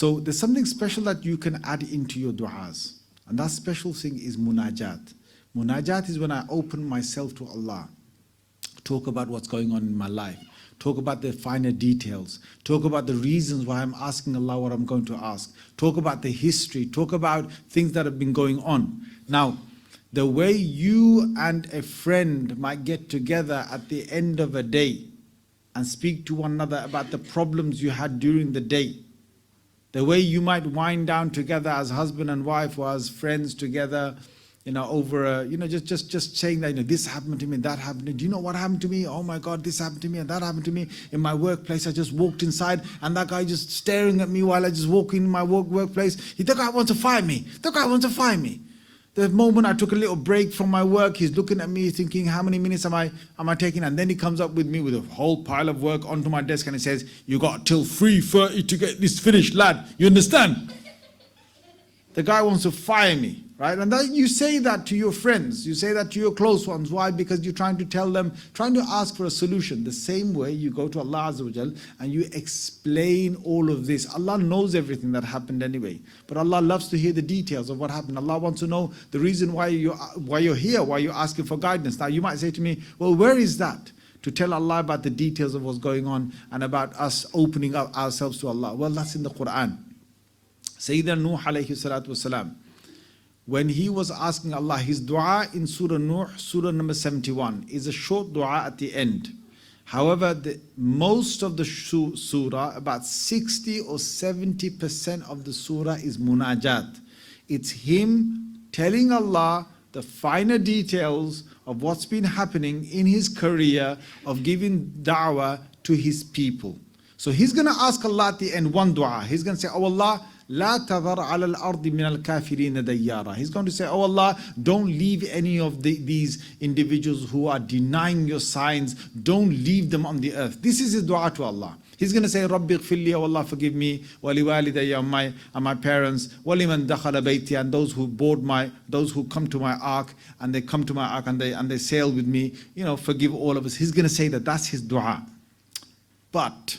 So there's something special that you can add into your du'as. And that special thing is munajat. Munajat is when I open myself to Allah, talk about what's going on in my life, talk about the finer details, talk about the reasons why I'm asking Allah what I'm going to ask, talk about the history, talk about things that have been going on. Now, the way you and a friend might get together at the end of a day and speak to one another about the problems you had during the day, the way you might wind down together as husband and wife or as friends together, over just saying that, this happened to me, that happened to me. Do you know what happened to me? Oh my God, this happened to me and that happened to me. In my workplace, I just walked inside and that guy just staring at me while I just walk in my workplace. The guy wants to fire me. The guy wants to fire me. The moment I took a little break from my work, he's looking at me thinking, how many minutes am I taking? And then he comes up with me with a whole pile of work onto my desk and he says, you got till 3:30 to get this finished, lad. You understand? The guy wants to fire me, right? And that, you say that to your friends. You say that to your close ones. Why? Because you're trying to tell them, trying to ask for a solution. The same way you go to Allah Azza wa Jal and you explain all of this. Allah knows everything that happened anyway. But Allah loves to hear the details of what happened. Allah wants to know the reason why you're here, why you're asking for guidance. Now you might say to me, well, where is that? To tell Allah about the details of what's going on and about us opening up ourselves to Allah. Well, that's in the Quran. Sayyidina Nuh alayhi salatu wasalam, when he was asking Allah, his dua in Surah Nuh, Surah number 71, is a short dua at the end. However, most of the surah, about 60 or 70% of the surah is munajat. It's him telling Allah the finer details of what's been happening in his career of giving da'wah to his people. So he's going to ask Allah at the end one dua. He's going to say, oh Allah, لا تذر على الأرض من الكافرين ديارا. He's going to say, oh Allah, don't leave any of these individuals who are denying your signs, don't leave them on the earth. This is his dua to Allah. He's going to say, Rabbi ighfir li, oh Allah, forgive me, waliwalidayya, and my parents, waliman dakhala bayti, and those who come to my ark, and they come to my ark and they sail with me, forgive all of us. He's going to say that. That's his dua. But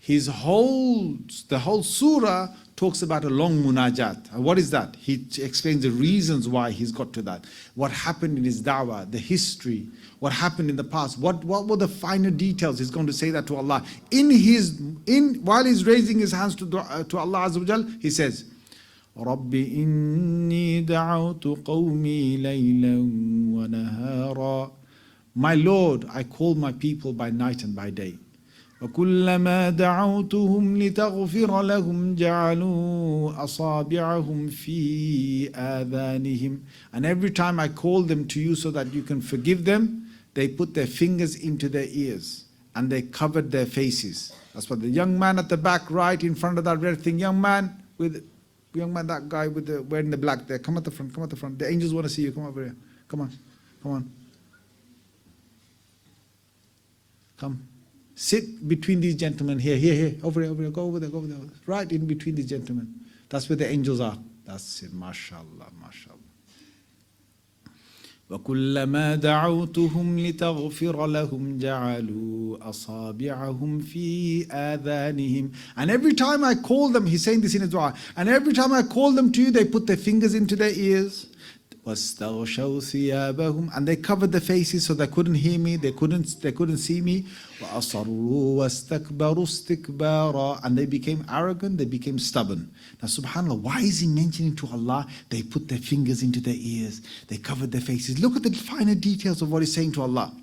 the whole surah talks about a long munajat. And what is that? He explains the reasons why he's got to that. What happened in his da'wah, the history, what happened in the past, what were the finer details. He's going to say that to Allah. While he's raising his hands to Allah Azza wa Jal, he says, رَبِّ إِنِّي دَعَوْتُ قَوْمِي لَيْلًا وَنَهَارًا. My Lord, I call my people by night and by day. وَكُلَّمَا دَعَوْتُهُمْ لِتَغْفِرَ لَهُمْ جَعَلُوا أَصَابِعَهُمْ فِي آذَانِهِمْ. And every time I call them to you so that you can forgive them, they put their fingers into their ears and they covered their faces. That's what the young man at the back, right in front of that red thing, that guy wearing the black there, come at the front. The angels want to see you. Come over here. Come on. Come. Sit between these gentlemen here, over here, go over there, right in between these gentlemen. That's where the angels are. That's it, mashallah. وَكُلَّمَا دَعَوْتُهُمْ لِتَغْفِرَ لَهُمْ جَعَلُوا أَصَابِعَهُمْ فِي آذَانِهِمْ. And every time I call them, he's saying this in his dua, and every time I call them to you, they put their fingers into their ears. وَاسْتَغْشَوْا ثِيَابَهُمْ. And they covered their faces so they couldn't hear me, they couldn't see me. وَأَصَرُّوا وَاسْتَكْبَرُوا اسْتِكْبَارًا. And they became arrogant, they became stubborn. Now subhanAllah, why is he mentioning to Allah, they put their fingers into their ears, they covered their faces? Look at the finer details of what he's saying to Allah.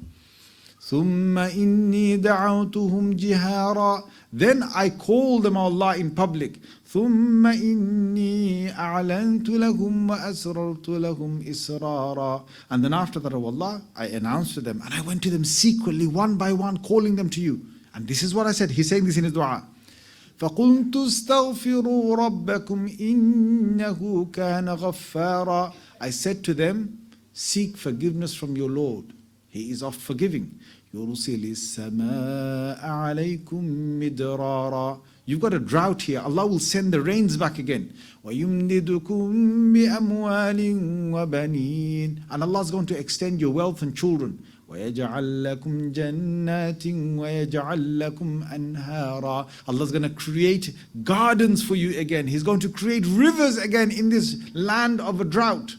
ثُمَّ إِنِّي دَعَوْتُهُمْ جِهَارًا. Then I called them, Allah, in public. ثُمَّ إِنِّي أَعْلَنْتُ لَهُمْ وَأَسْرَرْتُ لَهُمْ إِسْرَارًا. And then after that, oh Allah, I announced to them and I went to them secretly, one by one, calling them to you. And this is what I said. He's saying this in his dua. فَقُلْتُ اسْتَغْفِرُوا رَبَّكُمْ إِنَّهُ كَانَ غَفَّارًا. I said to them, seek forgiveness from your Lord. He is oft forgiving. يُرْسِلِ السَّمَاءَ عَلَيْكُمْ مِدْرَارًا. You've got a drought here. Allah will send the rains back again. وَيُمْدِدُكُمْ بِأَمْوَالٍ وَبَنِينَ. And Allah is going to extend your wealth and children. وَيَجْعَلْ لَكُمْ جَنَّاتٍ وَيَجْعَلْ لَكُمْ أَنْهَارًا. Allah's going to create gardens for you again. He's going to create rivers again in this land of a drought.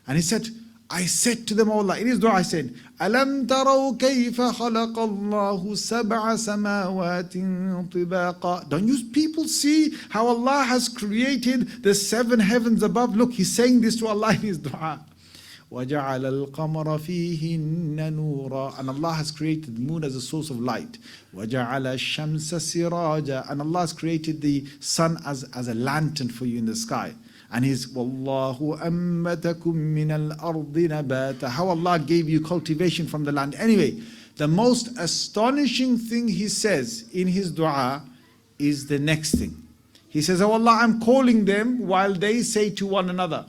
And he said, I said to them, O Allah, in his dua I said, أَلَمْ تَرَوْا كَيْفَ خَلَقَ اللَّهُ سَبْعَ سَمَاوَاتٍ طِبَاقًا. Don't you people see how Allah has created the 7 heavens above? Look, he's saying this to Allah in his dua. وَجَعَلَ الْقَمَرَ فِيهِنَّ نُورًا. And Allah has created the moon as a source of light. وَجَعَلَ الشَّمْسَ سِرَاجًا. And Allah has created the sun as a lantern for you in the sky. And He's وَاللَّهُ أَنبَتَكُم مِّنَ الْأَرْضِ نَبَاتًا. How Allah gave you cultivation from the land. Anyway, the most astonishing thing He says in His dua is the next thing. He says, Oh Allah, I'm calling them while they say to one another,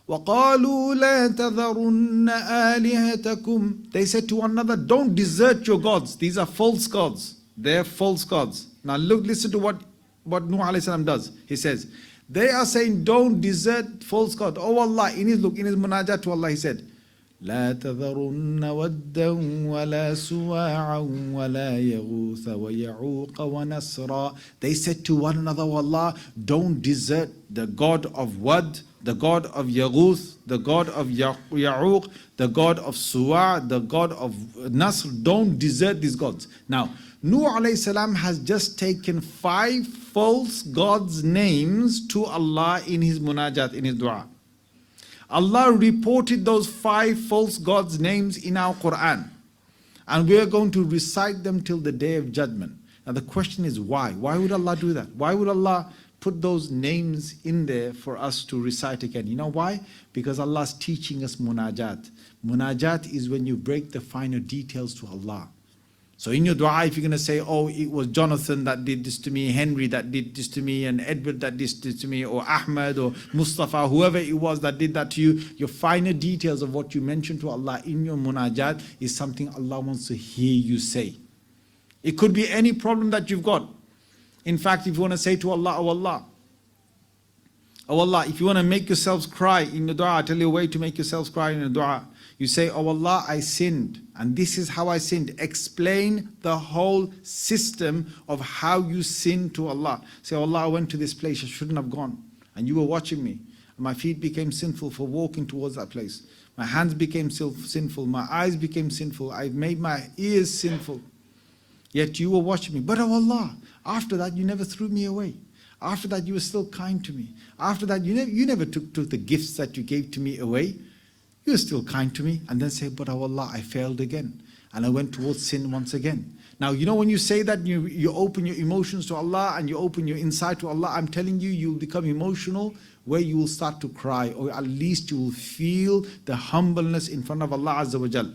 وَقَالُوا لَا تَذَرُنَّ آلِهَتَكُمْ. They said to one another, don't desert your gods. These are false gods. They're false gods. Now look, listen to what Nuh alayhi salam does. He says, they are saying, don't desert false God. Oh Allah, in his munajat to Allah, he said, لا تذرن ودا ولا سواعا ولا يغوث ويعوق ونسرا. They said to one another, oh Allah, don't desert the God of Wad, the God of Yaghuth, the God of Ya'uq, the God of Suwa, the God of Nasr. Don't desert these gods. Now, Nuh alayhi salam has just taken 5 false gods' names to Allah in his munajat, in his dua. Allah reported those 5 false gods' names in our Quran. And we are going to recite them till the day of judgment. Now the question is why? Why would Allah do that? Why would Allah put those names in there for us to recite again? You know why? Because Allah is teaching us munajat. Munajat is when you break the finer details to Allah. So in your dua, if you're going to say, oh, it was Jonathan that did this to me, Henry that did this to me, and Edward that did this to me, or Ahmed, or Mustafa, whoever it was that did that to you, your finer details of what you mentioned to Allah in your munajat is something Allah wants to hear you say. It could be any problem that you've got. In fact, if you want to say to Allah, oh Allah, oh Allah, if you want to make yourselves cry in the dua, I'll tell you a way to make yourselves cry in the dua. You say, oh Allah, I sinned, and this is how I sinned. Explain the whole system of how you sinned to Allah. Say, oh Allah, I went to this place I shouldn't have gone, and you were watching me. My feet became sinful for walking towards that place. My hands became sinful. My eyes became sinful. I made my ears sinful. Yet you were watching me. But oh Allah, after that you never threw me away. After that you were still kind to me. After that you never took the gifts that you gave to me away. You were still kind to me. And then say, but oh Allah, I failed again. And I went towards sin once again. Now, you know when you say that, you open your emotions to Allah and you open your inside to Allah, I'm telling you, you'll become emotional where you will start to cry, or at least you will feel the humbleness in front of Allah Azza wa Jal.